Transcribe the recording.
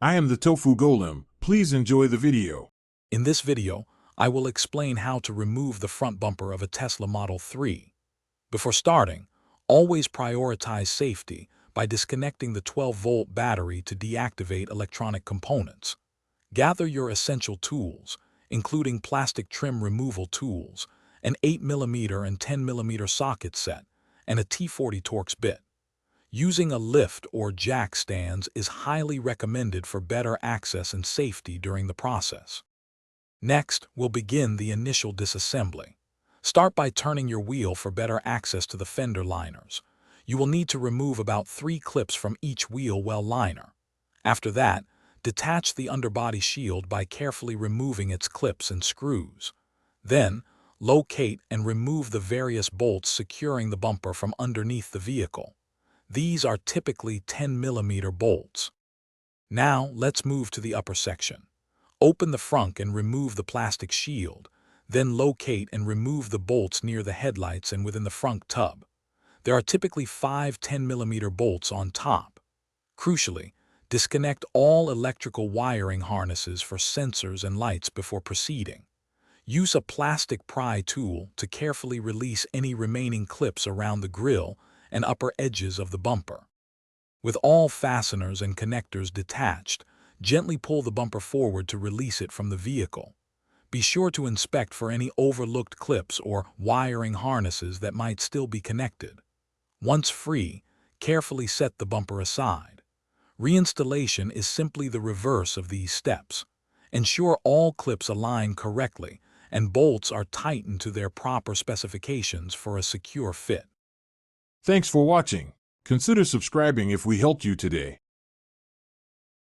I am the Tofu Golem. Please enjoy the video. In this video, I will explain how to remove the front bumper of a Tesla Model 3. Before starting, always prioritize safety by disconnecting the 12-volt battery to deactivate electronic components. Gather your essential tools, including plastic trim removal tools, an 8mm and 10mm socket set, and a T40 Torx bit. Using a lift or jack stands is highly recommended for better access and safety during the process. Next, we'll begin the initial disassembly. Start by turning your wheel for better access to the fender liners. You will need to remove about 3 clips from each wheel well liner. After that, detach the underbody shield by carefully removing its clips and screws. Then, locate and remove the various bolts securing the bumper from underneath the vehicle. These are typically 10mm bolts. Now, let's move to the upper section. Open the frunk and remove the plastic shield, then locate and remove the bolts near the headlights and within the frunk tub. There are typically 5 10mm bolts on top. Crucially, disconnect all electrical wiring harnesses for sensors and lights before proceeding. Use a plastic pry tool to carefully release any remaining clips around the grille and upper edges of the bumper. With all fasteners and connectors detached, gently pull the bumper forward to release it from the vehicle. Be sure to inspect for any overlooked clips or wiring harnesses that might still be connected. Once free, carefully set the bumper aside. Reinstallation is simply the reverse of these steps. Ensure all clips align correctly and bolts are tightened to their proper specifications for a secure fit. Thanks for watching. Consider subscribing if we helped you today.